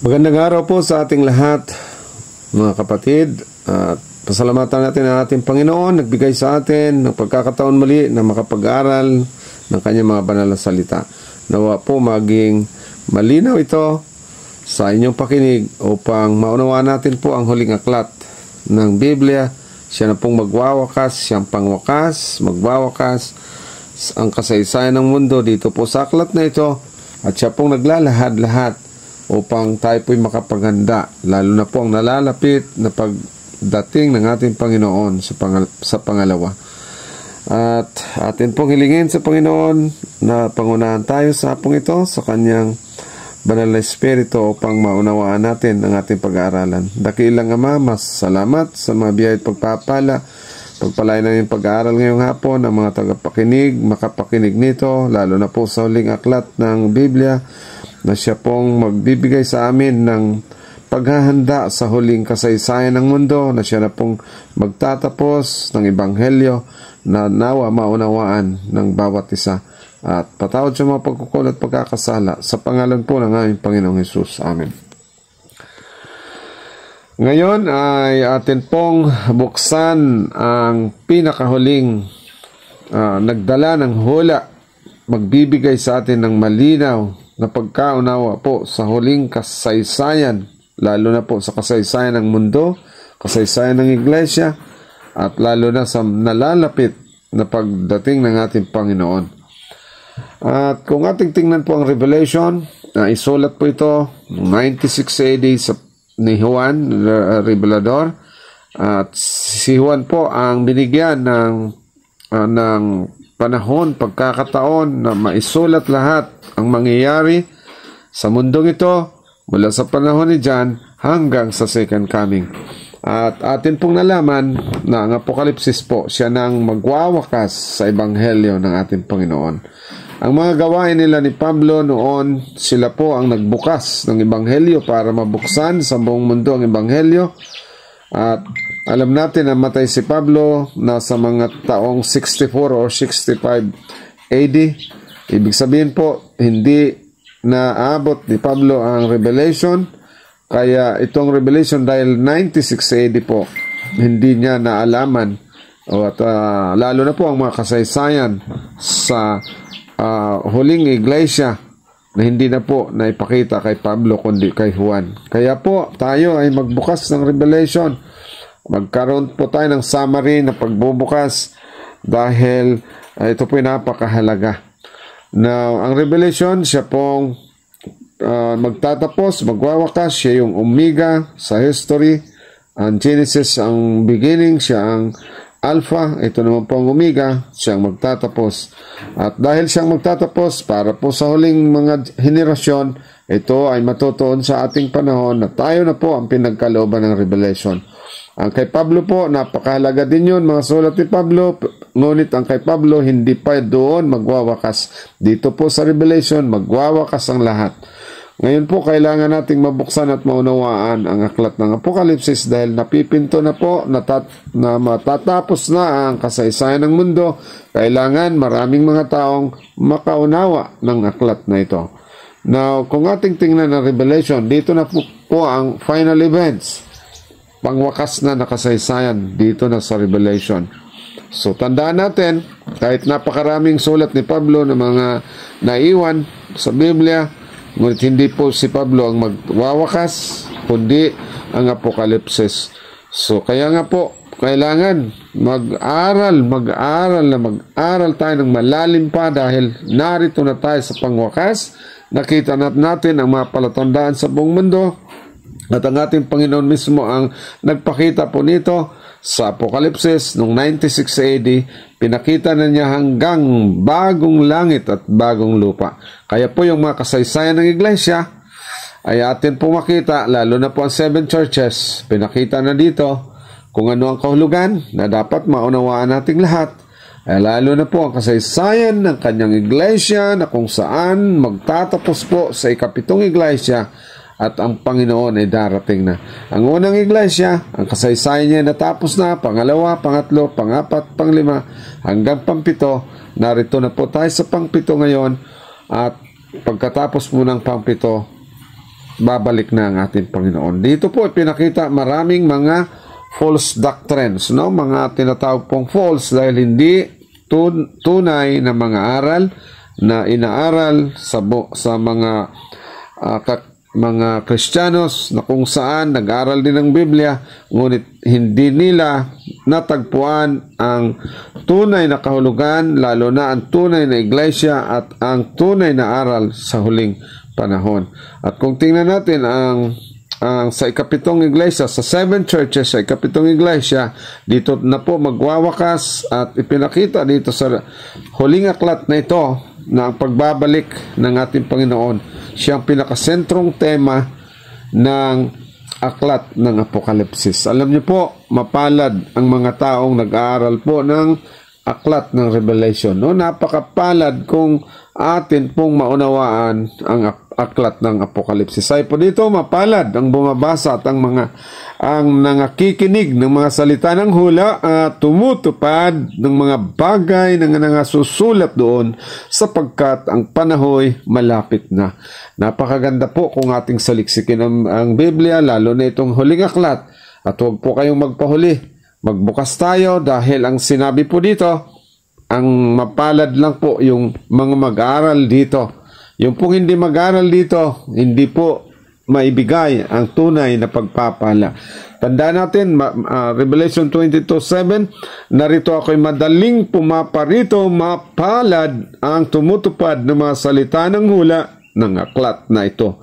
Magandang araw po sa ating lahat, mga kapatid. At pasalamatan natin ang ating Panginoon, nagbigay sa atin ng pagkakataon muli na makapag-aral ng kanyang mga banal na salita. Nawa po maging malinaw ito sa inyong pakinig upang maunawaan natin po ang huling aklat ng Biblia. Siya na pong magwawakas, siyang pangwakas, magwawakas ang kasaysayan ng mundo dito po sa aklat na ito. At siya pong naglalahad-lahat upang tayo po'y makapaghanda, lalo na po ang nalalapit na pagdating ng ating Panginoon sa pangalawa. At atin pong hilingin sa Panginoon na pangunahan tayo sa hapong ito sa kanyang banal na Espiritu upang maunawaan natin ang ating pag-aaralan. Dakilang Ama, mas salamat sa mga biyaya at pagpapala. Pagpalain na yung pag-aaral ngayong hapon, ang mga tagapakinig, makapakinig nito, lalo na po sa huling aklat ng Biblia, na siya pong magbibigay sa amin ng paghahanda sa huling kasaysayan ng mundo, na siya na pong magtatapos ng Ebanghelyo na nawa maunawaan ng bawat isa. At patawad sa mga pagkukulang at pagkakasala sa pangalan po ng aming Panginoong Hesus. Amen. Ngayon ay atin pong buksan ang pinakahuling nagdala ng hula, magbibigay sa atin ng malinaw na pagkaunawa po sa huling kasaysayan, lalo na po sa kasaysayan ng mundo, kasaysayan ng iglesia, at lalo na sa nalalapit na pagdating ng ating Panginoon. At kung ating tingnan po ang Revelation, isulat po ito 96 AD ni Juan Revelador, at si Juan po ang binigyan ng panahon, pagkakataon na maisulat lahat ang mangyayari sa mundong ito mula sa panahon ni John hanggang sa second coming. At atin pong nalaman na ang Apokalipsis po, siya nang magwawakas sa Ebanghelyo ng ating Panginoon. Ang mga gawain nila ni Pablo noon, sila po ang nagbukas ng Ebanghelyo para mabuksan sa buong mundo ang Ebanghelyo. At alam natin na matay si Pablo nasa mga taong 64 or 65 AD. Ibig sabihin po, hindi naabot ni Pablo ang Revelation. Kaya itong Revelation dahil 96 AD po, hindi niya naalaman. At lalo na po ang mga kasaysayan sa huling iglesia na hindi na po naipakita kay Pablo kundi kay Juan. Kaya po tayo ay magbukas ng Revelation. Magkaroon po tayo ng summary na pagbubukas dahil ito po ay napakahalaga. Now, ang Revelation, siya pong magtatapos, magwawakas. Siya yung Omega sa history. Ang Genesis ang beginning, siya ang Alpha, ito naman po ang Omega, siyang magtatapos. At dahil siyang magtatapos, para po sa huling mga henerasyon, ito ay matutuon sa ating panahon na tayo na po ang pinagkalooban ng Revelation. Ang kay Pablo po, napakahalaga din yun, mga sulat ni Pablo, ngunit ang kay Pablo, hindi pa doon magwawakas. Dito po sa Revelation, magwawakas ang lahat. Ngayon po, kailangan nating mabuksan at maunawaan ang aklat ng Apokalipsis dahil napipinto na po, na matatapos na ang kasaysayan ng mundo. Kailangan maraming mga taong makaunawa ng aklat na ito. Now, kung ating tingnan ang Revelation, dito na po ang final events. Pangwakas na kasaysayan dito na sa Revelation. So, tandaan natin, kahit napakaraming sulat ni Pablo na mga naiwan sa Biblia, ngunit hindi po si Pablo ang magwawakas, kundi ang Apokalipsis. So, kaya nga po, kailangan mag-aral tayo ng malalim pa dahil narito na tayo sa pangwakas. Nakita natin ang mga palatandaan sa buong mundo at ang ating Panginoon mismo ang nagpakita po nito sa Apokalipsis noong 96 AD. Pinakita na niya hanggang bagong langit at bagong lupa. Kaya po yung mga kasaysayan ng iglesia ay atin po makita, lalo na po ang 7 churches, pinakita na dito kung ano ang kahulugan na dapat maunawaan nating lahat. Ay lalo na po ang kasaysayan ng kanyang iglesia na kung saan magtatapos po sa ikapitong iglesia at ang Panginoon ay darating na. Ang unang iglesia, ang kasaysayan niya natapos na, pangalawa, pangatlo, pangapat, panglima, hanggang pampito. Narito na po tayo sa pangpito ngayon at pagkatapos mo ng pangpito, babalik na ang ating Panginoon. Dito po ipinakita maraming mga false doctrines, no? Mga tinatawag pong false dahil hindi tunay na mga aral na inaaral sa mga Kristiyanos na kung saan nag-aral din ng Biblia, ngunit hindi nila natagpuan ang tunay na kahulugan, lalo na ang tunay na iglesia at ang tunay na aral sa huling panahon. At kung tingnan natin ang sa ikapitong iglesia, sa 7 churches sa ikapitong iglesia, dito na po magwawakas at ipinakita dito sa huling aklat na ito na ang pagbabalik ng ating Panginoon siyang pinakasentrong tema ng aklat ng Apokalipsis. Alam niyo po, mapalad ang mga taong nag-aaral po ng aklat ng Revelation. No? Napakapalad kung atin pong maunawaan ang aklat ng Apokalipsis. Ay po dito, mapalad ang bumabasa at ang nangakikinig ng mga salita ng hula at tumutupad ng mga bagay na nangasusulat doon sapagkat ang panahoy malapit na. Napakaganda po kung ating saliksikin ang Biblia, lalo na itong huling aklat. At huwag po kayong magpahuli. Magbukas tayo dahil ang sinabi po dito, ang mapalad lang po yung mga mag-aaral dito. Yung pong hindi mag-aaral dito, hindi po maibigay ang tunay na pagpapala. Tandaan natin, Revelation 22:7, narito ako'y madaling pumaparito, mapalad ang tumutupad ng mga salita ng hula ng aklat na ito.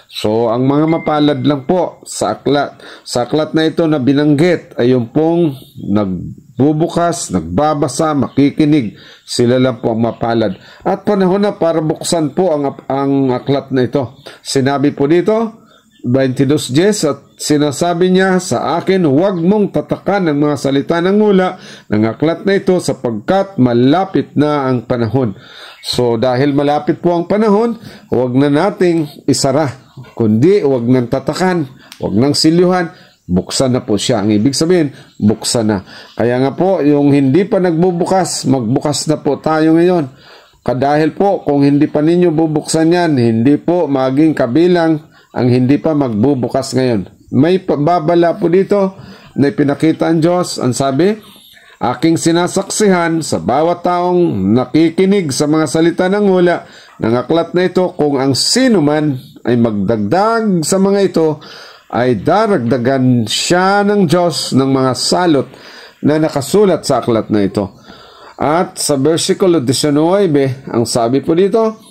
So, ang mga mapalad lang po sa aklat na ito na binanggit ay yung pong nagbubukas, nagbabasa, makikinig. Sila lang po ang mapalad. At panahon na para buksan po ang aklat na ito. Sinabi po dito, 22:10, at sinasabi niya sa akin, huwag mong tatakan ang mga salita ng hula ng aklat na ito sapagkat malapit na ang panahon. So, dahil malapit po ang panahon, huwag na nating isara, kundi huwag nang tatakan, huwag nang silyuhan, buksan na po siya. Ang ibig sabihin, buksan na. Kaya nga po, yung hindi pa nagbubukas, magbukas na po tayo ngayon. Dahil po, kung hindi pa ninyo bubuksan yan, hindi po maging kabilang ang hindi pa magbubukas ngayon. May babala po dito na ipinakita ang Diyos. Ang sabi, aking sinasaksihan sa bawat taong nakikinig sa mga salita ng hula ng aklat na ito, kung ang sino man ay magdagdag sa mga ito, ay daragdagan siya ng Diyos ng mga salot na nakasulat sa aklat na ito. At sa versikulo 19, ang sabi po dito,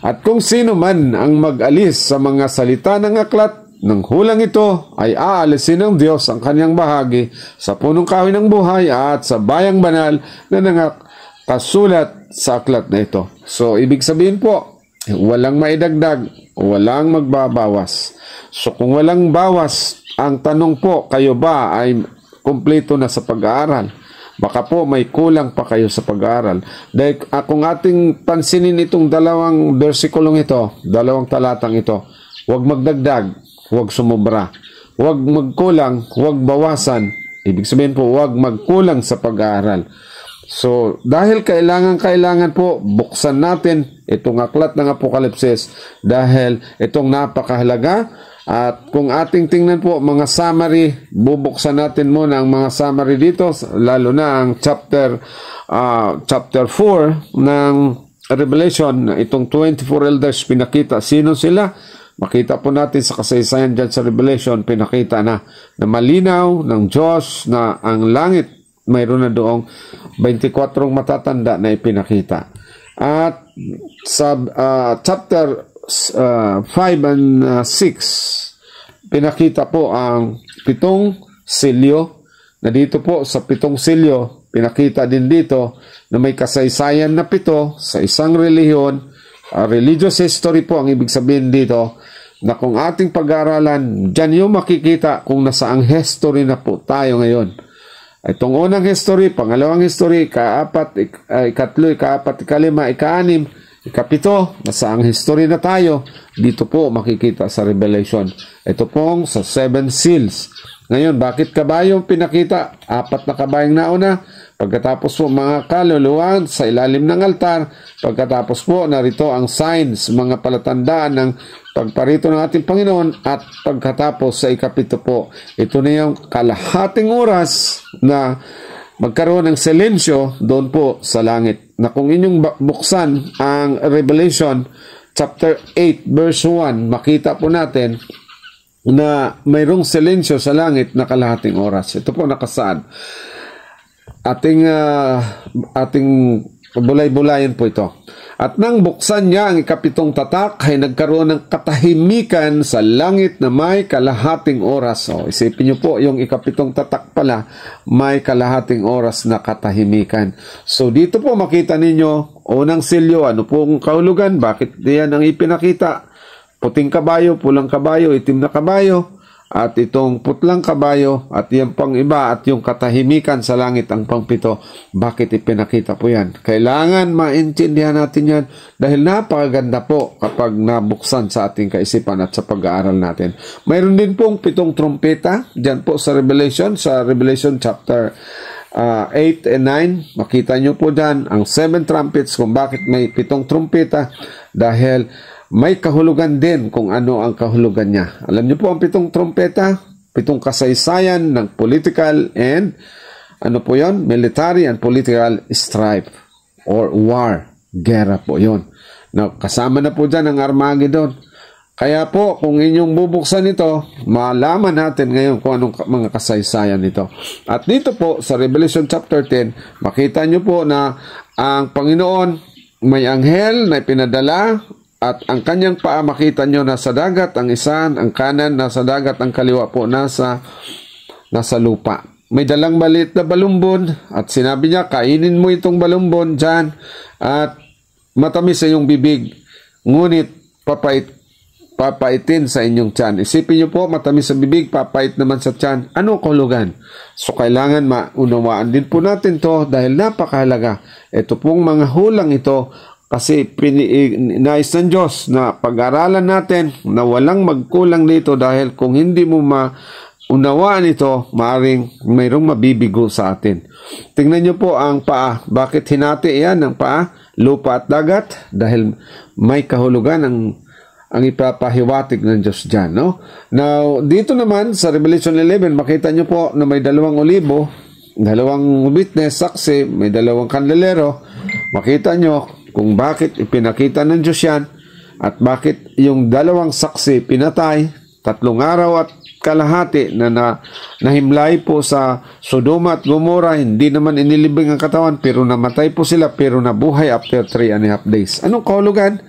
at kung sino man ang mag-alis sa mga salita ng aklat ng hulang ito, ay aalisin ng Diyos ang kanyang bahagi sa punong kahoy ng buhay at sa bayang banal na nakasulat sa aklat na ito. So, ibig sabihin po, walang maidagdag, walang magbabawas. So, kung walang bawas, ang tanong po, kayo ba ay kumpleto na sa pag-aaral? Baka po may kulang pa kayo sa pag-aaral. Dahil kung ating pansinin itong dalawang versikulong ito, dalawang talatang ito, huwag magdagdag, huwag sumubra, huwag magkulang, huwag bawasan. Ibig sabihin po, huwag magkulang sa pag-aaral. So, dahil kailangan po, buksan natin itong aklat ng Apokalipsis dahil itong napakahalaga. At kung ating tingnan po mga summary, bubuksan natin muna ang mga summary dito, lalo na ang chapter 4 ng Revelation. Itong 24 elders pinakita. Sino sila? Makita po natin sa kasaysayan dyan sa Revelation, pinakita na malinaw ng Diyos na ang langit mayroon na doong 24 matatanda na ipinakita. At sa chapter 5 and 6, pinakita po ang 7 silyo, na dito po sa 7 silyo, pinakita din dito na may kasaysayan na 7 sa isang relihiyon. Religious history po ang ibig sabihin dito, na kung ating pag-aaralan, dyan yung makikita kung nasaang history na po tayo ngayon. Itong unang history, pangalawang history, ikatlo, ikaapat, ikalima, ikaanim, ikapito, nasaang history na tayo. Dito po makikita sa Revelation. Ito pong sa 7 seals. Ngayon, bakit kabayong pinakita? 4 na kabayong nauna Pagkatapos po mga kaluluwa sa ilalim ng altar, pagkatapos po narito ang signs, mga palatandaan ng pagparito ng ating Panginoon, at pagkatapos sa ikapito po, ito na yung kalahating oras na magkaroon ng silensyo doon po sa langit. Na kung inyong buksan ang Revelation chapter 8 verse 1, makita po natin na mayroong silensyo sa langit na kalahating oras. Ito po nakasaad. Ating bulay-bulayan po ito. At nang buksan niya ang ikapitong tatak, ay nagkaroon ng katahimikan sa langit na may kalahating oras. So, isipin niyo po, yung ikapitong tatak pala, may kalahating oras na katahimikan. So, dito po makita ninyo, unang silyo, ano pong kahulugan? Bakit diyan ang ipinakita? Puting kabayo, pulang kabayo, itim na kabayo, at itong putlang kabayo, at yung pang iba, at yung katahimikan sa langit ang pangpito. Bakit ipinakita po yan? Kailangan maintindihan natin yan dahil napakaganda po kapag nabuksan sa ating kaisipan at sa pag-aaral natin. Mayroon din pong 7 trumpeta dyan po sa Revelation chapter 8 and 9. Makita nyo po dyan ang 7 trumpets kung bakit may 7 trumpeta, dahil may kahulugan din kung ano ang kahulugan niya. Alam niyo po ang 7 trompeta, 7 kasaysayan ng political and military and political strife or war, gera po yon. Now, kasama na po dyan ang Armageddon. Kaya po, kung inyong bubuksan ito, malaman natin ngayon kung anong mga kasaysayan nito. At dito po sa Revelation chapter 10, makita niyo po na ang Panginoon may anghel na ipinadala. At ang kanyang paa makita nyo nasa dagat, ang isa, ang kanan nasa dagat, ang kaliwa po nasa lupa. May dalang maliit na balumbon at sinabi niya, kainin mo itong balumbon dyan at matamis sa iyong bibig, ngunit papaitin sa inyong tiyan. Isipin nyo po, matamis sa bibig, papait naman sa tiyan. Ano kahulugan? So kailangan maunawaan din po natin to dahil napakahalaga. Ito pong mga hulang ito, kasi nais ng Diyos na pag-aralan natin na walang magkulang dito, dahil kung hindi mo maunawaan ito, maaaring mayroong mabibigo sa atin. Tingnan nyo po ang paa. Bakit hinati yan ang paa? Lupa at dagat? Dahil may kahulugan ang ipapahiwatig ng Diyos dyan. No? Now, dito naman sa Revelation 11, makita nyo po na may 2 olibo, 2 witness, saksi, may 2 kandelero. Makita nyo kung bakit ipinakita ng Diyos yan at bakit yung 2 saksi pinatay, 3 araw at kalahati na nahimlay po sa Sodoma at Gomora. Hindi naman inilibing ang katawan, pero namatay po sila, pero nabuhay after 3.5 days. Anong kahulugan?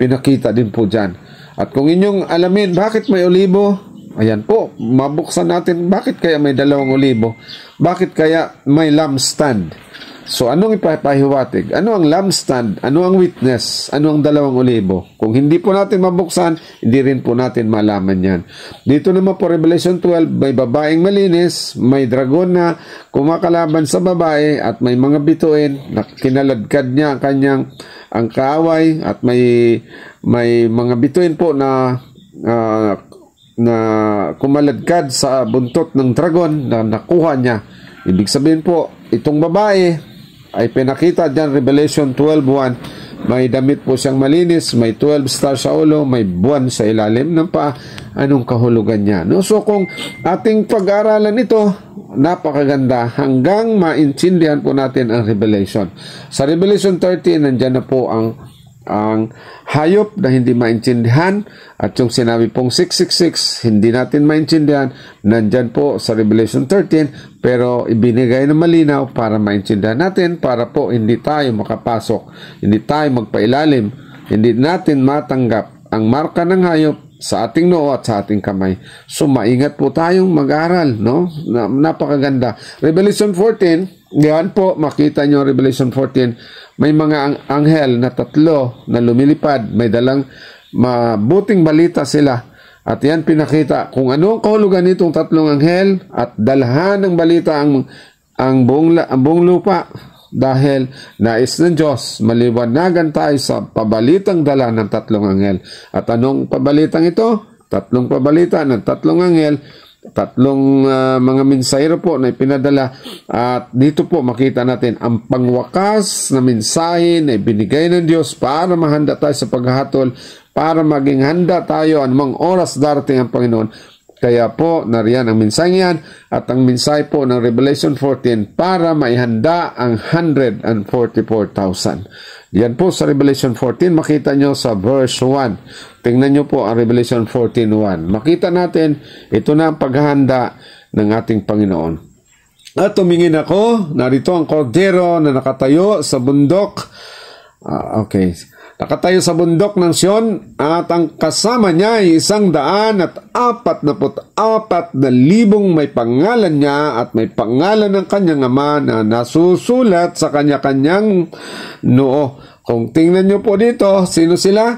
Pinakita din po dyan. At kung inyong alamin, bakit may olibo? Ayan po, mabuksan natin, bakit kaya may 2 olibo? Bakit kaya may lampstand? So, anong ipapahiwatig? Ano ang lampstand? Ano ang witness? Ano ang 2 olibo? Kung hindi po natin mabuksan, hindi rin po natin malaman yan. Dito naman po, Revelation 12, may babaeng malinis, may dragon na kumakalaban sa babae, at may mga bituin na kinaladkad niya ang kaaway, at may mga bituin po na kumaladkad sa buntot ng dragon na nakuha niya. Ibig sabihin po, itong babae ay pinakita dyan, Revelation 12:1, may damit po siyang malinis, may 12 stars sa ulo, may buwan sa ilalim ng paa. Anong kahulugan niya? No? So kung ating pag-aaralan ito, napakaganda hanggang maintindihan po natin ang Revelation. Sa Revelation 13, nandyan na po ang hayop na hindi maintindihan, at yung sinabi pong 666 hindi natin maintindihan, nandyan po sa Revelation 13, pero ibinigay na malinaw para maintindihan natin, para po hindi tayo makapasok, hindi tayo magpailalim, hindi natin matanggap ang marka ng hayop sa ating noo at sa ating kamay. So maingat po tayong mag-aral, no? Napakaganda. Revelation 14, yan po, makita nyo Revelation 14, may mga anghel na 3 na lumilipad, may dalang mabuting balita sila. At yan pinakita kung ano ang kahulugan nitong 3 anghel, at dalahan ng balita ang buong lupa, dahil nais ng Diyos maliwanagan tayo sa pabalitang dala ng 3 anghel. At anong pabalitang ito? 3 pabalita ng 3 anghel Tatlong mga mensahero po na ipinadala, at dito po makita natin ang pangwakas na mensahe na ibinigay ng Diyos para mahanda tayo sa paghahatol, para maging handa tayo anumang oras darating ang Panginoon. Kaya po nariyan ang mensahe yan, at ang mensahe po ng Revelation 14 para maihanda ang 144,000. Yan po sa Revelation 14, makita nyo sa verse 1. Tingnan nyo po ang Revelation 14:1. Makita natin, ito na ang paghahanda ng ating Panginoon. At tumingin ako, narito ang kordero na nakatayo sa bundok. Nakatayo sa bundok ng Sion, at ang kasama niya ay 144,000 may pangalan niya at may pangalan ng kanyang ama na nasusulat sa kanya-kanyang noo. Kung tingnan nyo po dito, sino sila?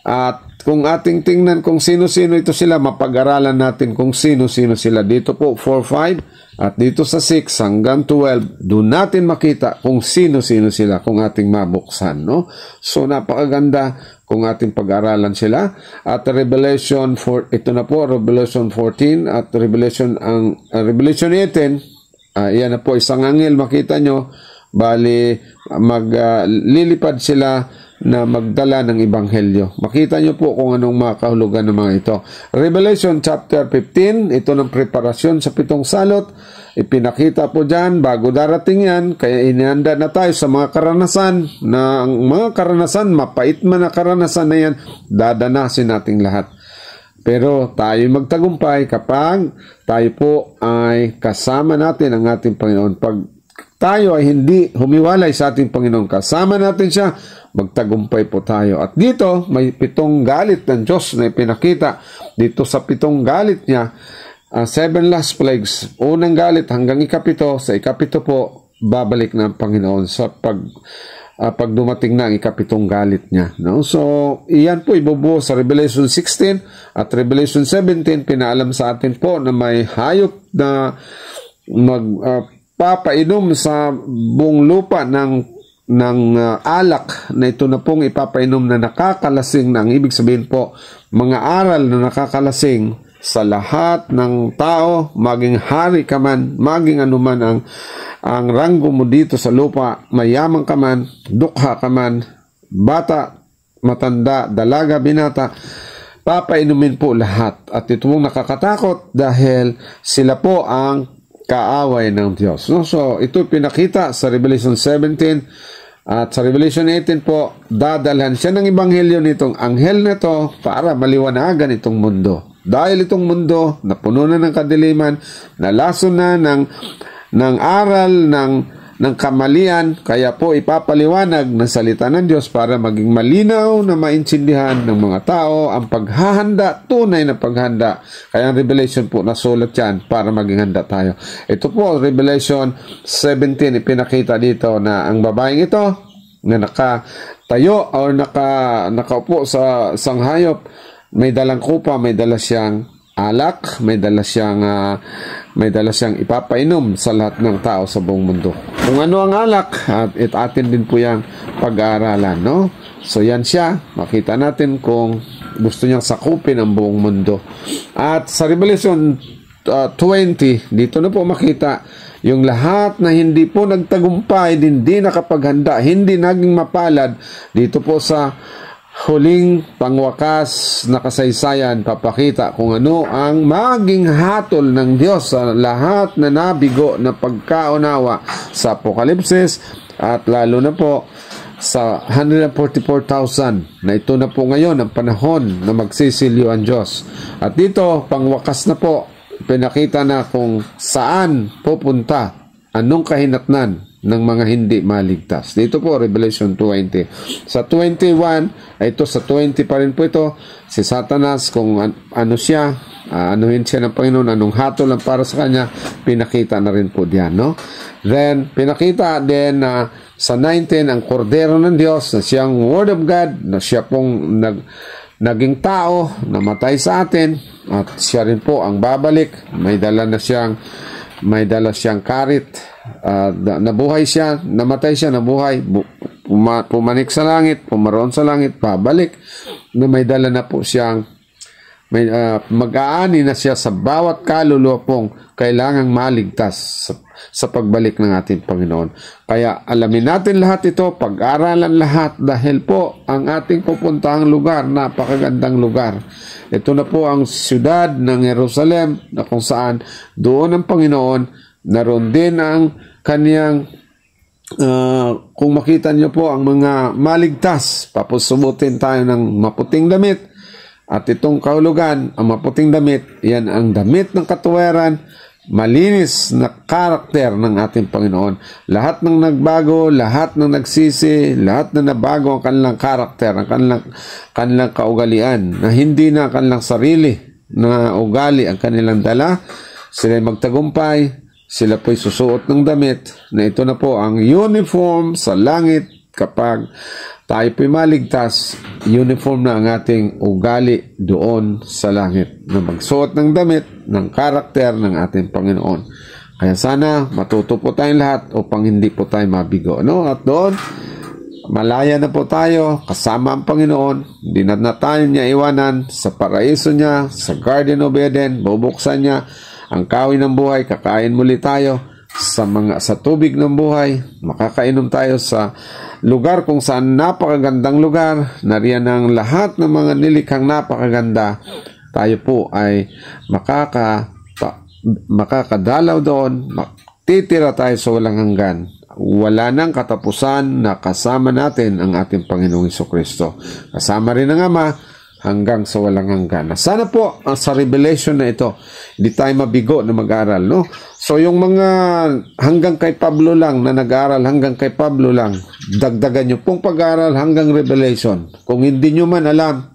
At kung ating tingnan kung sino-sino ito sila, mapag-aralan natin kung sino-sino sila. Dito po 4, 5, at dito sa 6 hanggang 12, doon natin makita kung sino-sino sila kung ating mabuksan, no? So napakaganda kung ating pag-aralan sila. At Revelation 4, ito na po Revelation 14 at Revelation 18, yan na po isang anghel, makita nyo, bali maglilipad sila na magdala ng ebanghelyo. Makita nyo po kung anong mga kahulugan ng mga ito. Revelation chapter 15, ito ng preparasyon sa 7 salot. Ipinakita po dyan, bago darating yan, kaya inihanda na tayo sa mga karanasan, na ang mga karanasan, mapait man na karanasan na yan, dadanasin nating lahat. Pero tayo magtagumpay kapag tayo po ay kasama natin ang ating Panginoon. Pag tayo ay hindi humiwalay sa ating Panginoon, kasama natin siya, magtagumpay po tayo. At dito, may 7 galit ng Diyos na ipinakita. Dito sa 7 galit niya, 7 last plagues. Unang galit hanggang ikapito. Sa ikapito po, babalik na ang Panginoon sa pag dumating na ang ikapitong galit niya. No? So, iyan po ibubuo sa Revelation 16 at Revelation 17. Pinaalam sa atin po na may hayop na magpapainom sa buong lupa ng alak, na ito na pong ipapainom na nakakalasing, na ang ibig sabihin po, mga aral na nakakalasing sa lahat ng tao, maging hari ka man, maging anuman ang ranggo mo dito sa lupa, mayaman ka man, dukha ka man, bata, matanda, dalaga, binata, papainumin po lahat. At ito pong nakakatakot dahil sila po ang kaaway ng Diyos. No? So, ito pinakita sa Revelation 17 at sa Revelation 18 po, dadalhan siya ng ebanghelyo nitong anghel na ito para maliwanagan itong mundo. Dahil itong mundo na puno na ng kadiliman, nalaso na ng aral, ng kamalian, kaya po ipapaliwanag ng salita ng Diyos para maging malinaw na maintindihan ng mga tao ang paghahanda, tunay na paghanda. Kaya ang Revelation po nasulat yan para maging handa tayo. Ito po, Revelation 17, ipinakita dito na ang babaeng ito na nakatayo o nakaupo sa sanghayop, may dalang kupa, may dala siyang alak, may dala siyang ipapainom sa lahat ng tao sa buong mundo. Kung ano ang alak, at atin din po yung pag-aaralan, no? So yan siya, makita natin kung gusto niyang sakupin ang buong mundo. At sa Revelation 20, dito na po makita yung lahat na hindi po nagtagumpay, hindi nakapaghanda, hindi naging mapalad, dito po sa huling pangwakas na kasaysayan, papakita kung ano ang maging hatol ng Diyos sa lahat na nabigo na pagkaunawa sa Apokalipsis, at lalo na po sa 144,000 na ito na po ngayon ang panahon na magsisilyo ang Diyos. At dito, pangwakas na po, pinakita na kung saan pupunta, anong kahinatnan ng mga hindi maligtas. Dito po, Revelation 20. Sa 21, ito sa 20 pa rin po ito, si Satanas, kung ano siya, anuhin siya ng Panginoon, anong hatol ang para sa kanya, pinakita na rin po diyan, no? Then, pinakita din na sa 19, ang kordero ng Diyos, na siyang Word of God, na siya pong naging tao, namatay sa atin, at siya rin po ang babalik. May dala siyang karit, nabuhay siya, namatay siya, nabuhay, pumanik sa langit, pumaroon sa langit, pabalik, na may dala na po siyang mag-aani na siya sa bawat kaluluwa pong kailangang maligtas sa pagbalik ng ating Panginoon. Kaya alamin natin lahat ito, pag-aralan lahat, dahil po ang ating pupuntahang lugar, napakagandang lugar. Ito na po ang siyudad ng Jerusalem, na kung saan doon ang Panginoon, naroon din ang kaniyang kung makita nyo po ang mga maligtas, papusubutin tayo ng maputing damit. At itong kahulugan, ang maputing damit, yan ang damit ng katuwiran, malinis na karakter ng ating Panginoon. Lahat ng nagbago, lahat ng nagsisi, lahat na nabago ang kanilang karakter, ang kanilang kaugalian, na hindi na kanilang sarili na ugali ang kanilang dala. Sila'y magtagumpay, sila po'y susuot ng damit, na ito na po ang uniform sa langit. Kapag tayo po'y maligtas, uniform na ang ating ugali doon sa langit, na magsuot ng damit ng karakter ng ating Panginoon. Kaya sana matuto po tayong lahat upang hindi po tayo mabigo, no? At doon, malaya na po tayo kasama ang Panginoon. Hindi na tayo niya iwanan sa paraiso niya, sa Garden of Eden. Bubuksan niya ang kahoy ng buhay, kakain muli tayo sa tubig ng buhay, makakainom tayo sa lugar kung saan napakagandang lugar, nariyan ang lahat ng mga nilikhang napakaganda. Tayo po ay makakadalaw doon, titira tayo sa walang hanggan. Wala nang katapusan na kasama natin ang ating Panginoong Jesucristo. Kasama rin ang Ama hanggang sa walang hanggan. Sana po sa revelation na ito, hindi tayo mabigo na mag-aral, no? So yung mga hanggang kay Pablo lang na nag-aral, hanggang kay Pablo lang, dagdagan nyo pong pag-aral hanggang revelation. Kung hindi nyo man alam,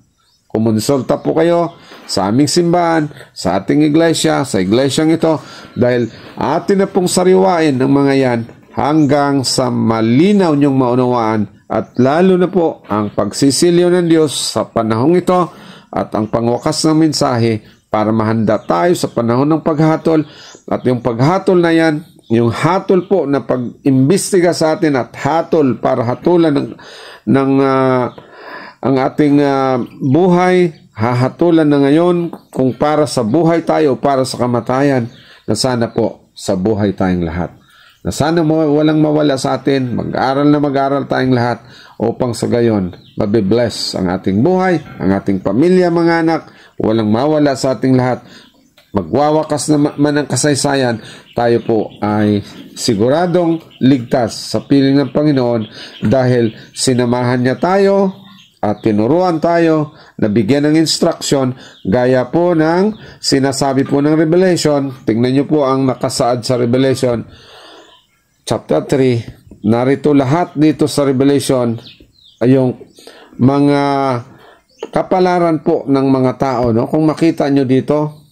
kumonsulta po kayo sa aming simbahan, sa ating iglesia, sa iglesyang ito, dahil atin na pong sariwain ang mga yan hanggang sa malinaw nyong maunawaan. At lalo na po ang pagsisilyo ng Diyos sa panahong ito at ang pangwakas ng mensahe para mahanda tayo sa panahon ng paghatol. At yung paghatol na yan, yung hatol po na pag-imbestiga sa atin at hatol para hatulan ang ating buhay, hahatulan na ngayon kung para sa buhay tayo o para sa kamatayan, na sana po sa buhay tayong lahat. Na sana walang mawala sa atin, mag-aral tayong lahat upang sa gayon mabibless ang ating buhay, ang ating pamilya, mga anak, walang mawala sa ating lahat. Magwawakas na man ang kasaysayan, tayo po ay siguradong ligtas sa piling ng Panginoon dahil sinamahan niya tayo at tinuruan tayo, nabigyan ng instruction, gaya po ng sinasabi po ng Revelation. Tingnan niyo po ang nakasaad sa Revelation chapter 3, narito lahat dito sa Revelation ay yung mga kapalaran po ng mga tao, no? Kung makita nyo dito,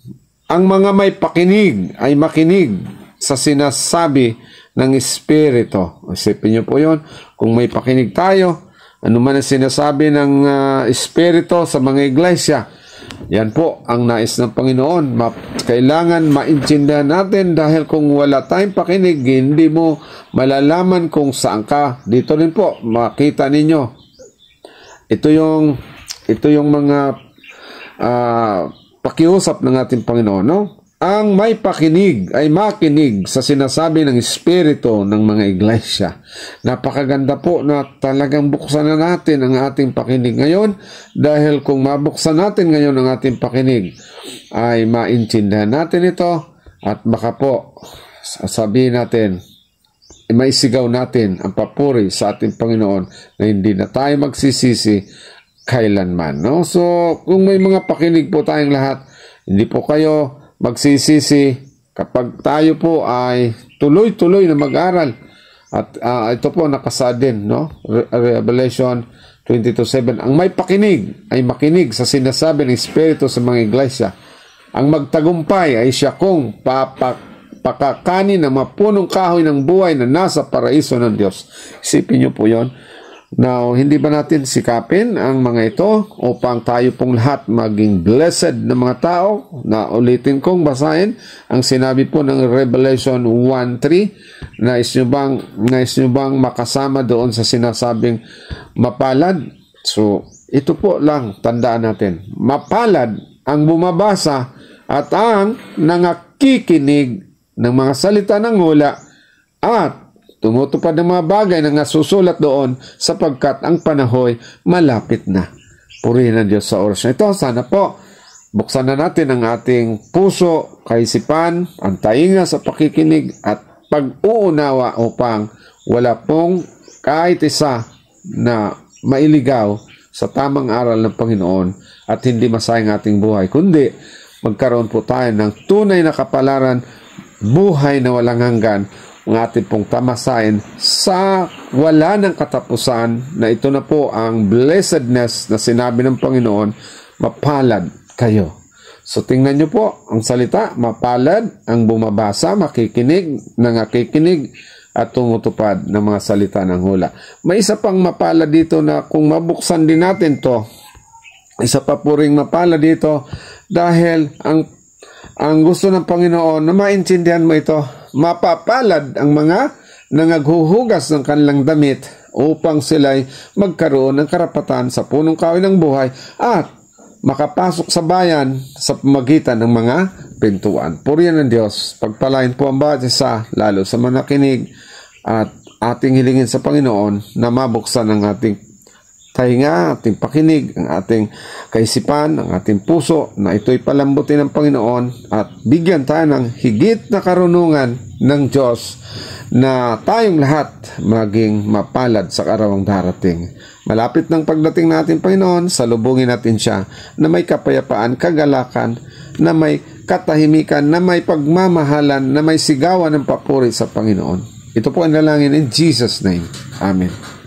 ang mga may pakinig ay makinig sa sinasabi ng Espiritu. Isipin nyo po yun, kung may pakinig tayo, ano man ang sinasabi ng Espiritu sa mga iglesia, yan po ang nais ng Panginoon. Kailangan maintindihan natin, dahil kung wala tayong pakinig, hindi mo malalaman kung saan ka. Dito rin po, makita ninyo. Ito yung mga pakiusap ng ating Panginoon, no? Ang may pakinig ay makinig sa sinasabi ng Espiritu ng mga iglesia. Napakaganda po na talagang buksan na natin ang ating pakinig ngayon, dahil kung mabuksan natin ngayon ang ating pakinig, ay maintindihan natin ito at baka po sabihin natin, maisigaw natin ang papuri sa ating Panginoon na hindi na tayo magsisisi kailanman, no? So, kung may mga pakinig po tayong lahat, hindi po kayo magsisisi kapag tayo po ay tuloy-tuloy na mag-aral. At ito po nakasaad din, no? Revelation 22:7. Ang may pakinig ay makinig sa sinasabi ng Espiritu sa mga iglesia. Ang magtagumpay ay siya kung pakakanin ng mapunong kahoy ng buhay na nasa paraiso ng Diyos. Isipin niyo po yon. Now, hindi ba natin sikapin ang mga ito upang tayo pong lahat maging blessed na mga tao? Na ulitin kong basahin ang sinabi po ng Revelation 1:3. Nais nyo bang makasama doon sa sinasabing mapalad? So, ito po lang, tandaan natin. Mapalad ang bumabasa at ang nangakikinig ng mga salita ng hula at tumutupad ng mga bagay na nasusulat doon sapagkat ang panahoy malapit na. Purihin ang Diyos sa oras na ito. Sana po buksan na natin ang ating puso, kaisipan, ang tainga sa pakikinig at pag-uunawa upang wala pong kahit isa na mailigaw sa tamang aral ng Panginoon at hindi masayang ating buhay, kundi magkaroon po tayo ng tunay na kapalaran, buhay na walang hanggan, ang ating pong tamasain sa wala ng katapusan, na ito na po ang blessedness na sinabi ng Panginoon, mapalad kayo. So tingnan nyo po ang salita, mapalad ang bumabasa, makikinig, nangakikinig at tumutupad ng mga salita ng hula. May isa pang mapalad dito na kung mabuksan din natin to, isa pa po ring mapalad dito dahil ang gusto ng Panginoon na maintindihan mo ito, mapapalad ang mga nangaghuhugas ng kanilang damit upang sila'y magkaroon ng karapatan sa punong kahoy ng buhay at makapasok sa bayan sa pamagitan ng mga pintuan. Purihan ng Diyos. Pagpalain po ang bawat isa, lalo sa manakinig, at ating hilingin sa Panginoon na mabuksan ang ating tainga, ating pakinig, ang ating kaisipan, ang ating puso, na ito'y palambutin ng Panginoon at bigyan tayo ng higit na karunungan ng Diyos na tayong lahat maging mapalad sa karawang darating. Malapit ng pagdating natin, Panginoon, salubungin natin siya na may kapayapaan, kagalakan, na may katahimikan, na may pagmamahalan, na may sigawan ng papuri sa Panginoon. Ito po ang dalangin in Jesus' name. Amen.